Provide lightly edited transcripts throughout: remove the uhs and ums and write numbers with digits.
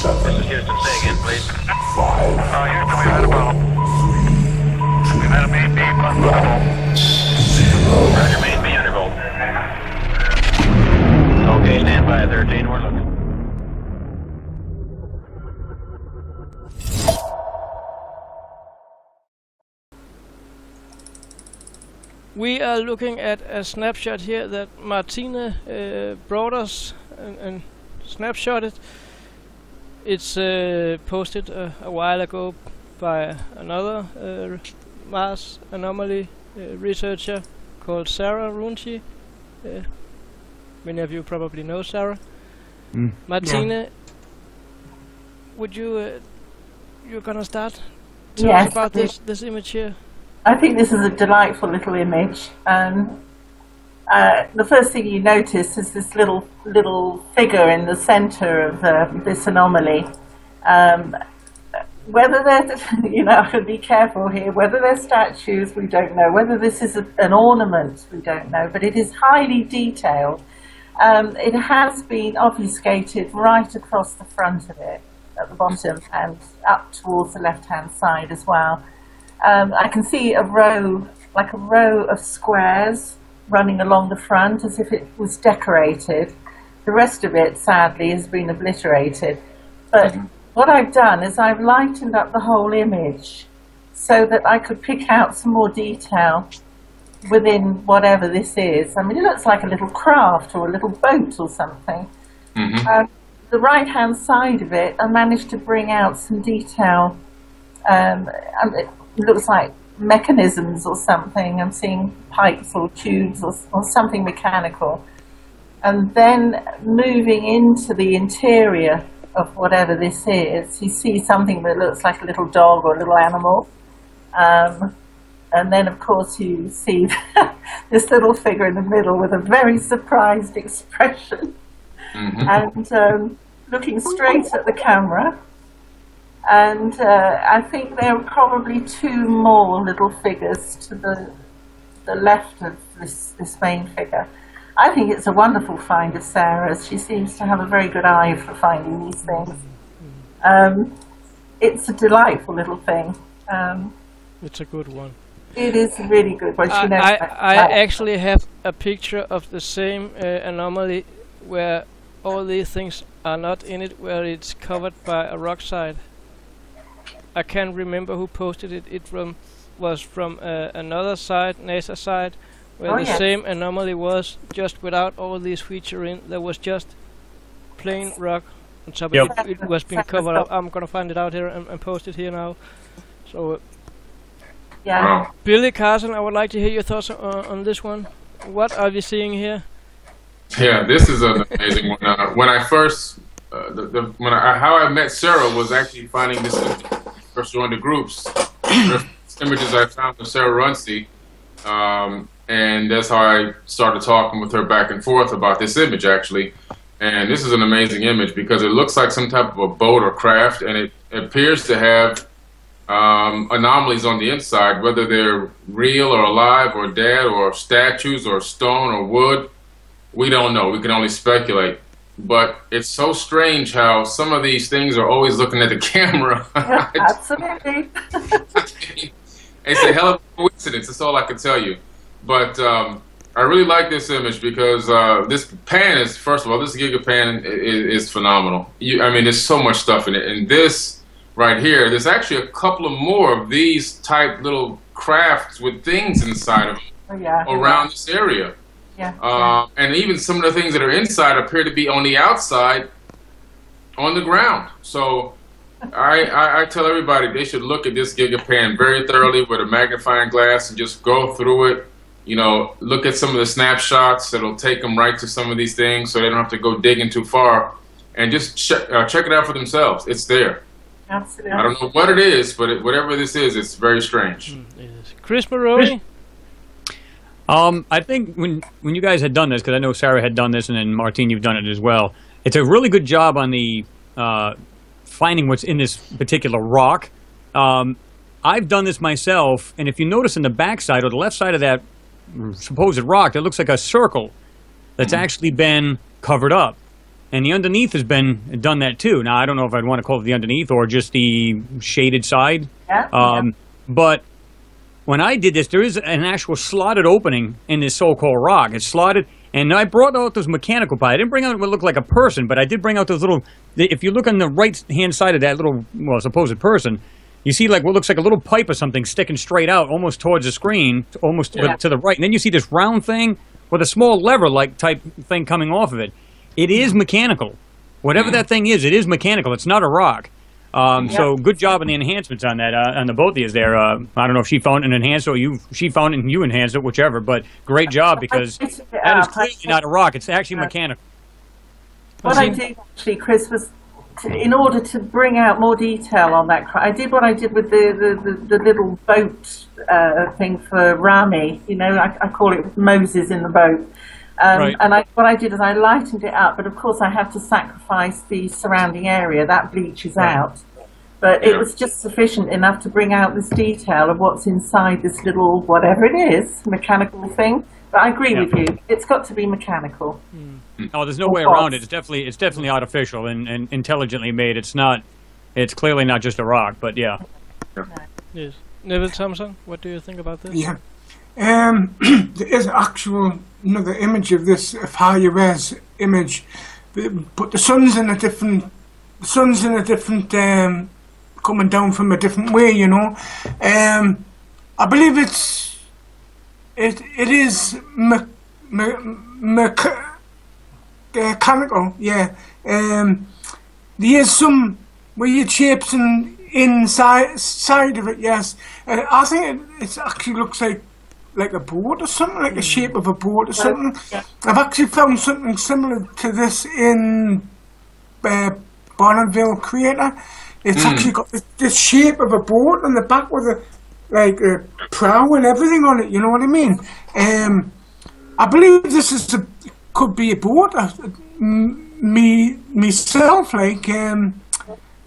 This is Houston. Say again, please. Houston, we've had a problem. We've had a main B plus undervolt. Roger, main B undervolt. Okay, stand by at 13. We're looking. We are looking at a snapshot here that Martina brought us and snapshotted. It's posted a while ago by another Mars anomaly researcher called Sarah Runci. Many of you probably know Sarah. Martina, yeah. Would you you're gonna start? Tell us about this image here. I think this is a delightful little image. The first thing you notice is this little figure in the center of this anomaly. Whether they're, I have to be careful here, whether they're statues, we don't know. Whether this is an ornament, we don't know, but it is highly detailed. It has been obfuscated right across the front of it, at the bottom, and up towards the left-hand side as well. I can see a row of squares running along the front as if it was decorated. The rest of it, sadly, has been obliterated. But what I've done is I've lightened up the whole image so that I could pick out some more detail within whatever this is. I mean, it looks like a little craft or a little boat or something. The right-hand side of it, I managed to bring out some detail. It looks like mechanisms or something. I'm seeing pipes or tubes or something mechanical. And then moving into the interior of whatever this is, you see something that looks like a little dog or a little animal. And then, of course, you see this little figure in the middle with a very surprised expression and looking straight at the camera. And I think there are probably two more little figures to the left of this main figure. I think it's a wonderful find of Sarah's. She seems to have a very good eye for finding these things. It's a delightful little thing. It's a good one. It is a really good one. I actually have a picture of the same anomaly where all these things are not in it, where it's covered by a rock side. I can't remember who posted it. It was from another site, NASA site, where same anomaly was, just without all these features in. There was just plain rock on top of it. It was being covered up. I'm gonna find it out here and post it here now. So, Billy Carson, I would like to hear your thoughts on this one. What are we seeing here? Yeah, this is an amazing one. When I first, how I met Sarah was actually finding this. First joined the groups, images I found with Sarah Runci, and that's how I started talking with her back and forth about this image actually. And this is an amazing image because it looks like some type of a boat or craft, and it appears to have anomalies on the inside, whether they're real or alive or dead or statues or stone or wood. We don't know. We can only speculate. But it's so strange how some of these things are always looking at the camera. Absolutely. It's a hell of a coincidence. That's all I can tell you. But I really like this image because this pan is, first of all, this gigapan is phenomenal. I mean, there's so much stuff in it. And this right here, there's actually a couple of more of these type little crafts with things inside of them around this area. And even some of the things that are inside appear to be on the outside, on the ground. So I tell everybody they should look at this gigapan very thoroughly with a magnifying glass and just go through it. Look at some of the snapshots. That'll take them right to some of these things so they don't have to go digging too far. And just check it out for themselves. It's there. Absolutely. I don't know what it is, but whatever this is, it's very strange. Chris Maroney? I think when you guys had done this, because I know Sarah had done this, and then Martine, you've done it as well. It's a really good job on the finding what's in this particular rock. I've done this myself, and if you notice in the backside or the left side of that supposed rock, it looks like a circle that's actually been covered up. and the underneath has been done that too. Now I don't know if I'd want to call it the underneath or just the shaded side. Yeah. But when I did this, there is an actual slotted opening in this so-called rock. It's slotted, and I brought out those mechanical parts. I didn't bring out what looked like a person, but I did bring out those little. If you look on the right-hand side of that little, well, supposed person, you see like what looks like a little pipe or something sticking straight out, almost towards the screen, almost to the right. And then you see this round thing with a small lever-like type thing coming off of it. It is mechanical. Whatever that thing is, it is mechanical. It's not a rock. So good job on the enhancements on that, on the both of you there. I don't know if she found an enhancer or she found it and you enhanced it, whichever. But great job, because that is clearly not a rock. It's actually mechanical. What I did actually, Chris, was in order to bring out more detail on that. I did what I did with the little boat thing for Rami. You know, I call it Moses in the boat. And what I did is I lightened it up, but of course I have to sacrifice the surrounding area. That bleaches out. But it was just sufficient enough to bring out this detail of what's inside this little, whatever it is, mechanical thing. But I agree with you. It's got to be mechanical. Oh, there's no way around it. It's definitely artificial and intelligently made. It's clearly not just a rock, but yeah. Yes. Neville Thompson, what do you think about this? Yeah. There is actual another image of this higher res image, but the sun's in a different coming down from a different way, you know. I believe it is mechanical, yeah. There is some weird shapes inside of it, yes. I think it actually looks like a boat or something, like the shape of a boat or something. I've actually found something similar to this in Bonneville Crater. It's actually got this shape of a boat on the back with a prow and everything on it, you know what I mean? I believe this could be a boat, myself,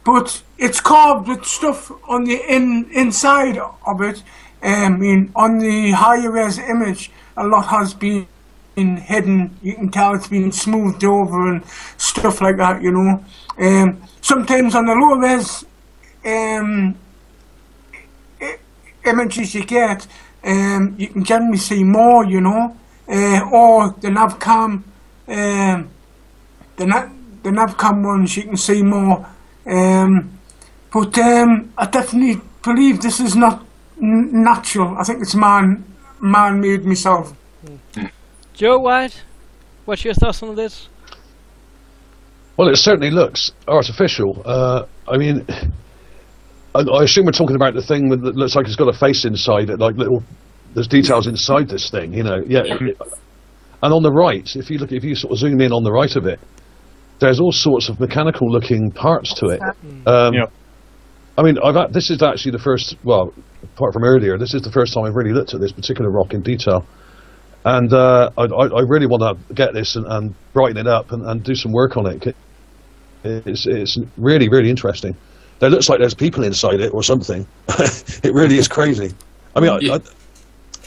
but it's carved with stuff on the inside of it. On the higher res image, a lot has been hidden. You can tell it's been smoothed over and stuff like that, you know. Sometimes on the low res images you get, you can generally see more, you know, or the navcam, the navcam ones you can see more. But I definitely believe this is not natural. I think it's man-made myself. Joe White, what's your thoughts on this? Well, it certainly looks artificial. I mean, I assume we're talking about the thing that looks like it's got a face inside it, like there's details inside this thing, you know. Yeah. And on the right, if you sort of zoom in on the right of it, there's all sorts of mechanical-looking parts to it. I mean, this is actually the first, well, apart from earlier, this is the first time I've really looked at this particular rock in detail. And I really want to get this and brighten it up and do some work on it. It's really, really interesting. There looks like there's people inside it or something. It really is crazy. I mean,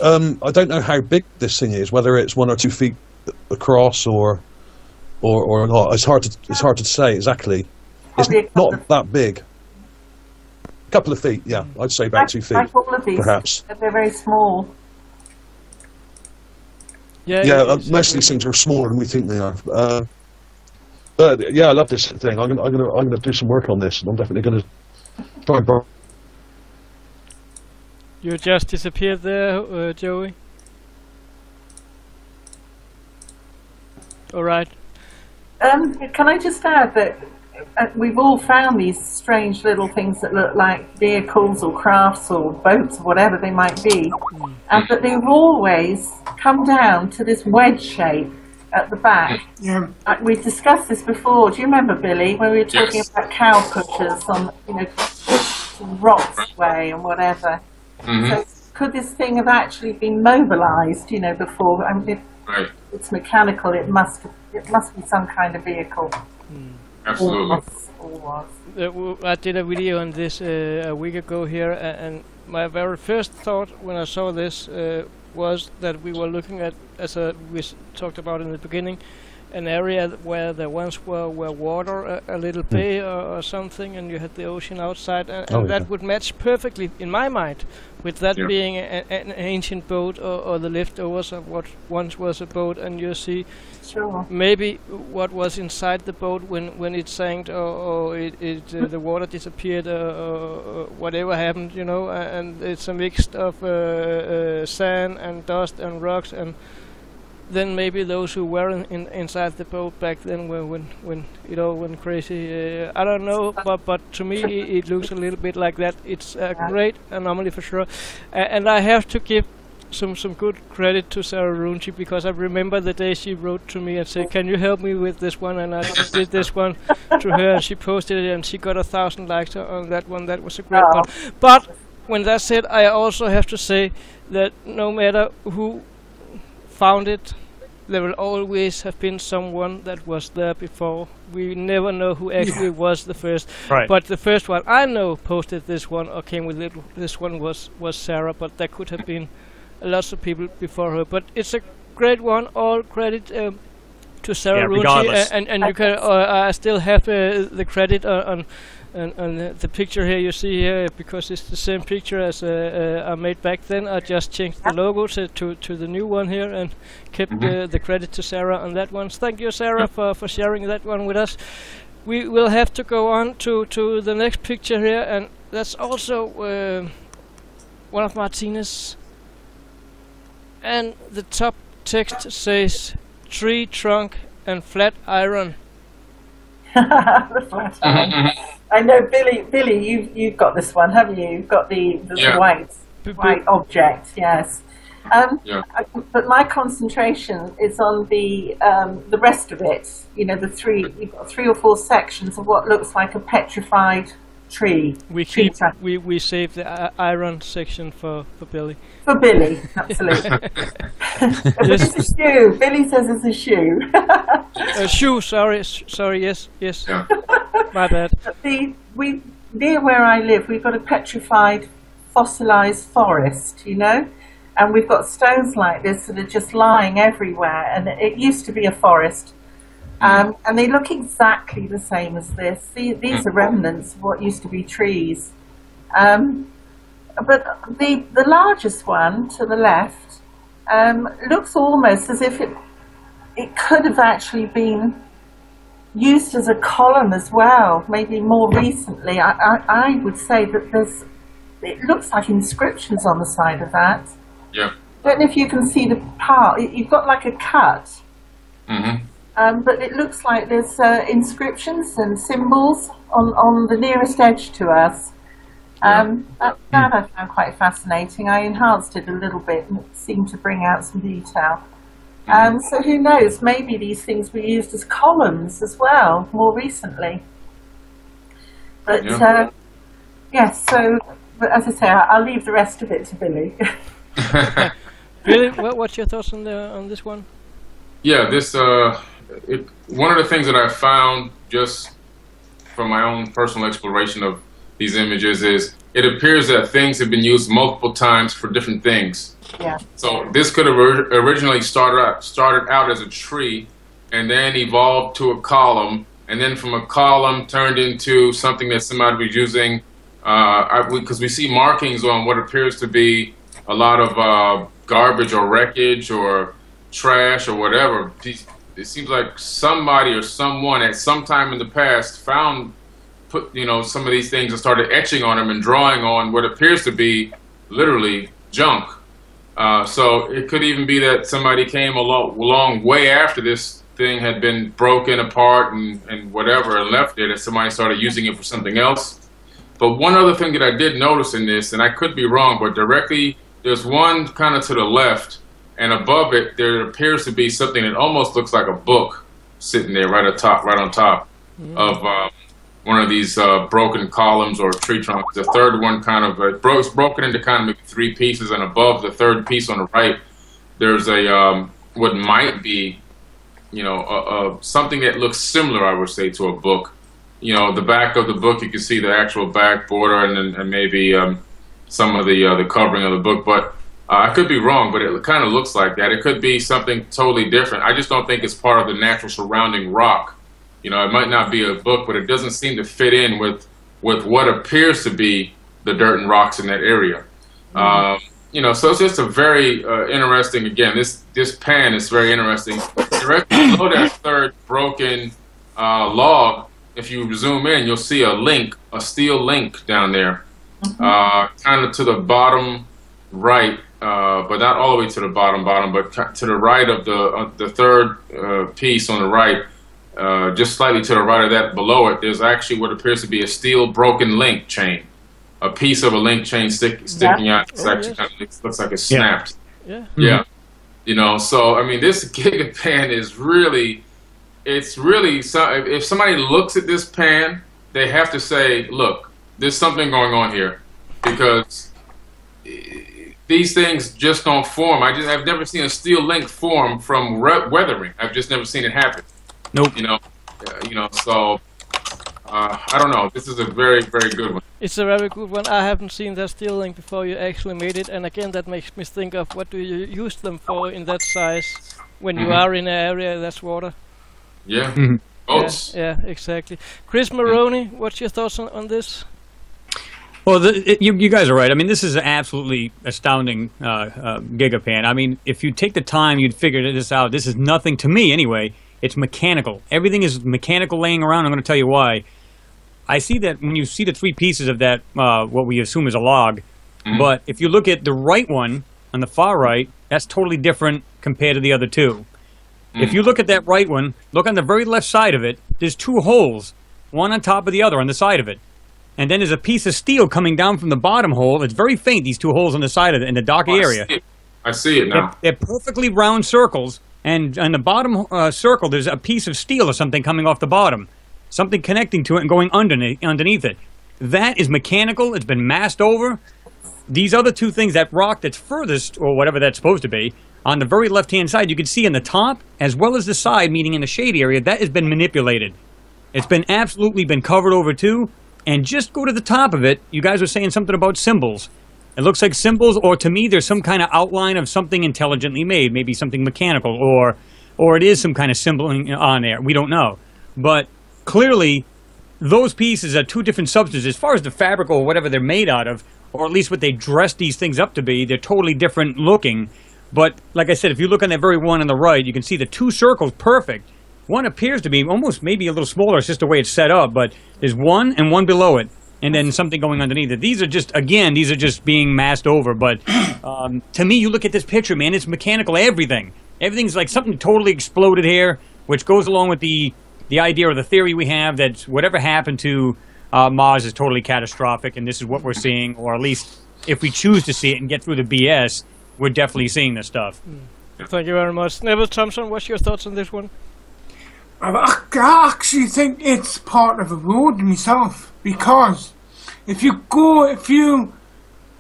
I don't know how big this thing is, whether it's 1 or 2 feet across or not. It's hard to say exactly. It's not that big. A couple of feet, yeah. I'd say about 2 feet, like all of these, perhaps. They're very small. Yeah, most of these things are smaller than we think they are. But yeah, I love this thing. I'm gonna do some work on this, and I'm definitely gonna try and. You just disappeared there, Joey. All right. Can I just add that we've all found these strange little things that look like vehicles or crafts or boats or whatever they might be, and that they've always come down to this wedge shape at the back. Yeah. We've discussed this before. Do you remember, Billy, when we were talking about cow pushers on, you know, rocks way and whatever? So could this thing have actually been mobilized, you know, before? I mean, if it's mechanical, it must be some kind of vehicle. Absolutely. I did a video on this a week ago here, and my very first thought when I saw this was that we were looking at, as we talked about in the beginning, an area where there once were water, a little bay or something, and you had the ocean outside, and that would match perfectly, in my mind, with that being an ancient boat or the leftovers of what once was a boat, and you see maybe what was inside the boat when it sank, or the water disappeared, or whatever happened, you know, and it's a mix of sand and dust and rocks, and then maybe those who were inside the boat back then when it all went crazy. I don't know, but to me it looks a little bit like that. It's a great anomaly for sure, and I have to give some good credit to Sarah Runchi, because I remember the day she wrote to me and said, "Can you help me with this one?" And I just did this one to her, and she posted it, and she got 1,000 likes on that one. That was a great one. But when that's said, I also have to say that no matter who found it, there will always have been someone that was there before. We never know who actually was the first. Right. But the first one I know posted this one or came with it. This one was Sarah, but there could have been lots of people before her. But it's a great one. All credit to Sarah Runchi, and you can. I still have the credit on the picture here you see here, because it's the same picture as I made back then. I just changed the logo to the new one here and kept the credit to Sarah on that one. Thank you, Sarah, for sharing that one with us. We will have to go on to the next picture here, and that's also one of Martina's. And the top text says tree trunk and flat iron. The flat iron. I know, Billy, you've got this one, haven't you? You've got the white object, yes. But my concentration is on the rest of it. You know, you've got 3 or 4 sections of what looks like a petrified tree. We save the iron section for Billy. For Billy, absolutely. It's a shoe. Billy says it's a shoe. A shoe. Sorry. Yes. Yeah. My bad. Near where I live, we've got a petrified, fossilized forest. You know, and we've got stones like this that are just lying everywhere. And it used to be a forest. And they look exactly the same as this. These are remnants of what used to be trees. But the largest one to the left looks almost as if it could have actually been used as a column as well, maybe more recently. I would say that it looks like inscriptions on the side of that. Yeah. I don't know if you can see the part. You've got like a cut. But it looks like there's inscriptions and symbols on the nearest edge to us. That I found quite fascinating. I enhanced it a little bit and it seemed to bring out some detail. So who knows, maybe these things were used as columns as well, more recently. But yes, but as I say, I'll leave the rest of it to Billy. Billy, what's your thoughts on this one? Yeah, one of the things that I found just from my own personal exploration of these images is it appears that things have been used multiple times for different things. Yeah. So this could have originally started out as a tree and then evolved to a column, and then from a column turned into something that somebody was using, because we see markings on what appears to be a lot of garbage or wreckage or trash or whatever. It seems like somebody or someone at some time in the past put some of these things and started etching on them and drawing on what appears to be literally junk. So it could even be that somebody came along way after this thing had been broken apart and whatever and left it, and somebody started using it for something else. But one other thing that I did notice in this, and I could be wrong, but directly there's one kind of to the left, and above it there appears to be something that almost looks like a book sitting there right on top of one of these broken columns or tree trunks. The third one kind of it's broken into kind of maybe 3 pieces, and above the third piece on the right there's a what might be something that looks similar, I would say, to a book. The back of the book, you can see the actual back border and maybe some of the covering of the book, but I could be wrong, but it kind of looks like that. It could be something totally different. I just don't think it's part of the natural surrounding rock. You know, it might not be a book, but it doesn't seem to fit in with what appears to be the dirt and rocks in that area. You know, so it's just a very interesting. Again, this pan is very interesting. Directly below that third broken log, if you zoom in, you'll see a steel link down there, kind of to the bottom right, but not all the way to the bottom, but to the right of the third piece on the right, just slightly to the right of that. Below it, there's actually what appears to be a steel broken link chain, a piece of a link chain sticking out. It's actually kind of, looks like it's snapped. Yeah. You know, so I mean, this Giga pan is really, it's really, if somebody looks at this pan, they have to say, look, there's something going on here, because these things just don't form. I've never seen a steel link form from weathering. I've just never seen it happen. Nope. You know, so I don't know. This is a very, very good one. It's a very good one. I haven't seen that steel link before you actually made it, and again, that makes me think of what do you use them for in that size when you are in an area that's water. Yeah. Boats. Yeah, exactly. Chris Maroney, what's your thoughts on this? Well, you guys are right. I mean, this is an absolutely astounding gigapan. I mean, if you take the time, you'd figure this out. This is nothing, to me anyway. It's mechanical. Everything is mechanical laying around. I'm going to tell you why. I see that when you see the three pieces of that, what we assume is a log. But if you look at the right one, on the far right, that's totally different compared to the other two. If you look at that right one, look on the very left side of it, there's two holes, one on top of the other on the side of it. And then there's a piece of steel coming down from the bottom hole. It's very faint, these two holes on the side of it, in the dark area. I see it now. They're perfectly round circles, and on the bottom circle, there's a piece of steel or something coming off the bottom. Something connecting to it and going underneath it. That is mechanical. It's been masked over. These other two things, that rock that's furthest, or whatever that's supposed to be, on the very left-hand side, you can see in the top, as well as the side, meaning in the shade area, that has been manipulated. It's been absolutely been covered over too. And just go to the top of it. You guys were saying something about symbols. It looks like symbols, or to me, there's some kind of outline of something intelligently made, maybe something mechanical, or it is some kind of symbol on there. We don't know. But clearly, those pieces are two different substances. As far as the fabric or whatever they're made out of, or at least what they dress these things up to be, they're totally different looking. But like I said, if you look on that very one on the right, you can see the two circles perfect. One appears to be almost maybe a little smaller. It's just the way it's set up, but there's one and one below it, and then something going underneath it. These are just, again, these are just being masked over. But to me, you look at this picture, man, it's mechanical, everything. Everything's like something totally exploded here, which goes along with the idea or the theory we have that whatever happened to Mars is totally catastrophic, and this is what we're seeing, or at least if we choose to see it and get through the BS, we're definitely seeing this stuff. Thank you very much. Neville Thompson, what's your thoughts on this one? I actually think it's part of a road myself, because if you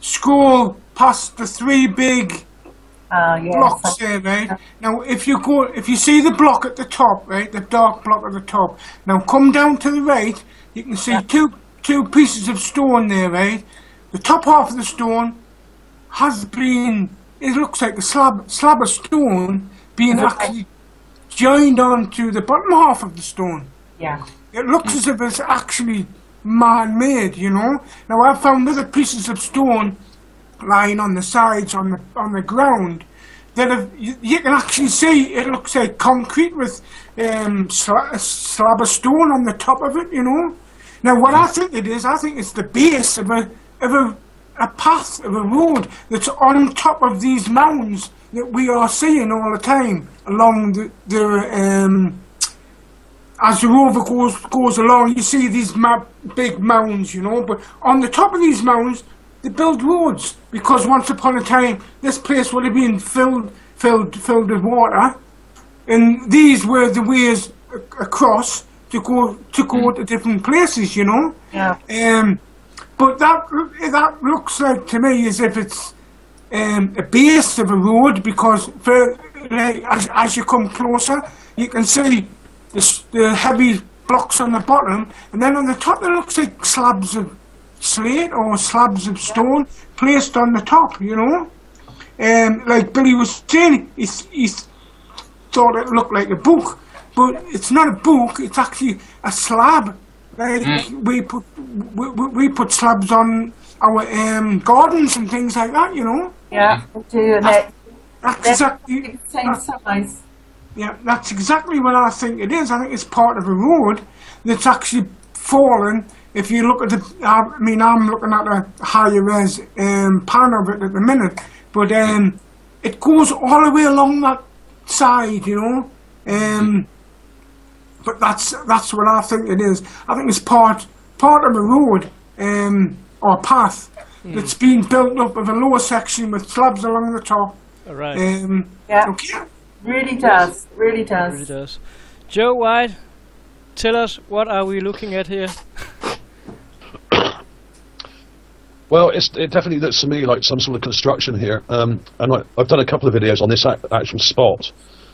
scroll past the three big blocks there, right? Now, if you see the block at the top, right, the dark block at the top, now come down to the right, you can see two pieces of stone there, right? The top half of the stone has been, it looks like a slab of stone being actually joined onto the bottom half of the stone. Yeah. It looks as if it's actually man-made, you know. Now I've found other pieces of stone lying on the sides on the ground that you can actually see it looks like concrete with a slab of stone on the top of it, you know. Now what I think it is, I think it's the base of a path of a road that's on top of these mounds that we are seeing all the time along as the rover goes along. You see these big mounds, you know, but on the top of these mounds they build roads, because once upon a time this place would have been filled with water, and these were the ways across to go to different places, you know. Yeah. But that looks like to me as if it's a base of a road, because as you come closer, you can see the heavy blocks on the bottom, and then on the top it looks like slabs of slate or slabs of stone placed on the top, you know. like Billy was saying, he thought it looked like a book, but it's not a book. It's actually a slab. Like we put slabs on our gardens and things like that, you know. Yeah, we do. And That's exactly the same size. Yeah, that's exactly what I think it is. I think it's part of a road that's actually fallen. If you look at the, I mean, I'm looking at a higher res pan of it at the minute, but it goes all the way along that side, you know. But that's what I think it is. I think it's part of a road or path that's been built up of a lower section with slabs along the top. All right. Yeah. Okay. Really does. Really does. Really does. Joe White, tell us, what are we looking at here? Well, it definitely looks to me like some sort of construction here, and I've done a couple of videos on this actual spot.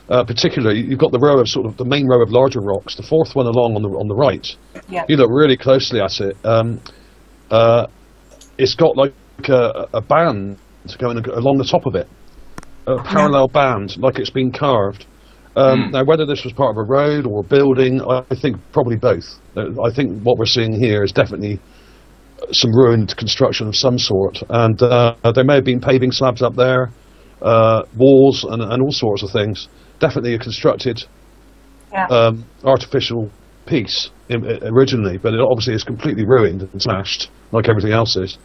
Particularly, you've got the row of sort of the main row of larger rocks, the fourth one along on the right. Yeah. You look really closely at it. It's got like a band going along the top of it, a parallel band, like it's been carved. Now, whether this was part of a road or a building, I think probably both. I think what we're seeing here is definitely some ruined construction of some sort, and there may have been paving slabs up there, walls, and all sorts of things. Definitely a constructed artificial piece originally, but it obviously is completely ruined and smashed, like everything else is.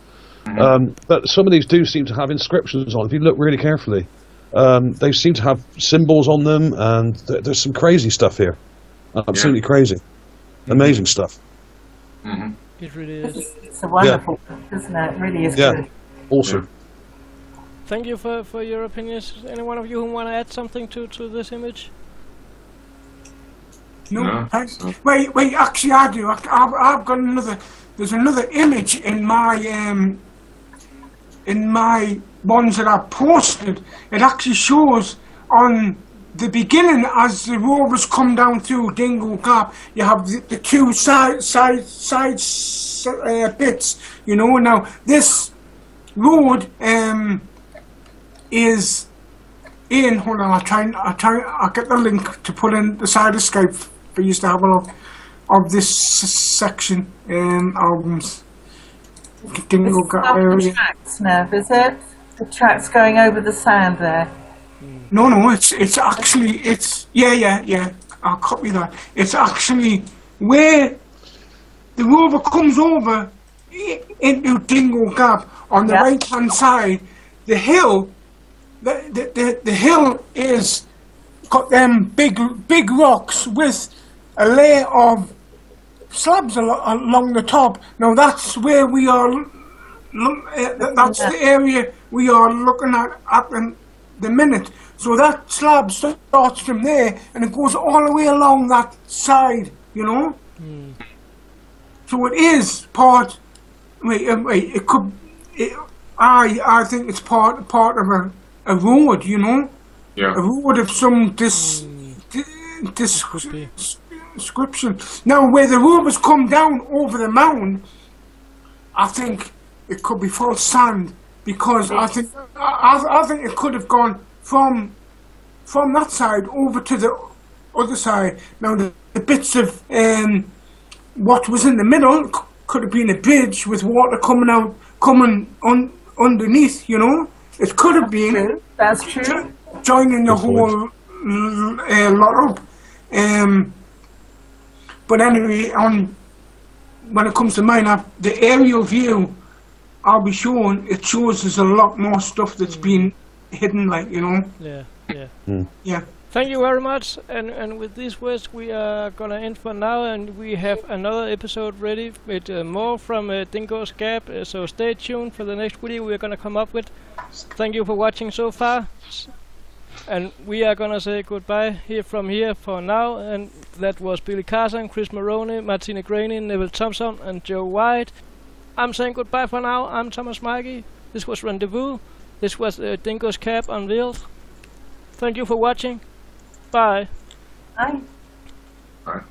But some of these do seem to have inscriptions on. If you look really carefully, they seem to have symbols on them, and there's some crazy stuff here. Absolutely crazy. Amazing stuff. It really is. It's a wonderful book, isn't it? It really is good. Awesome. Thank you for your opinions. Any one of you who want to add something to this image? No, thanks. Wait, actually I do. I've got another, there's another image in my ones that I've posted. It actually shows on the beginning, as the rovers come down through Dingo Gap, you have the two side bits, you know. Now, this road is in, hold on, I'll get the link to put in the side escape for you to have a look of this section albums. Dingo Gap area. The tracks now, is it? The tracks going over the sand there. No, it's actually, yeah, I'll copy that. It's actually where the rover comes over into Dingo Gap on the right hand side. The hill, the hill is got them big rocks with a layer of slabs along the top. Now that's where we are. That's the area we are looking at the minute. So that slab starts from there and it goes all the way along that side, you know. So it is part. It could. I think it's part of a road, you know. Yeah. A road of some description. Now, where the rovers come down over the mound, I think it could be false sand, because I think it could have gone from that side over to the other side. Now, the bits of what was in the middle could have been a bridge with water coming underneath, you know. It could have been. That's true. Joining the whole lot up. But anyway, when it comes to mine, the aerial view I'll be showing, it shows there's a lot more stuff that's been hidden, like, you know. Yeah. Thank you very much, and with these words we are gonna end for now, and we have another episode ready with more from Dingo's Gap, so stay tuned for the next video we're gonna come up with. Thank you for watching so far, and we are gonna say goodbye from here for now, and that was Billy Carson, Chris Maroney, Martina Graney, Neville Thompson, and Joe White. I'm saying goodbye for now. I'm Thomas Mikey. This was Rendezvous. This was Dingo's Gap Unveiled. Thank you for watching. Bye. Bye. All right.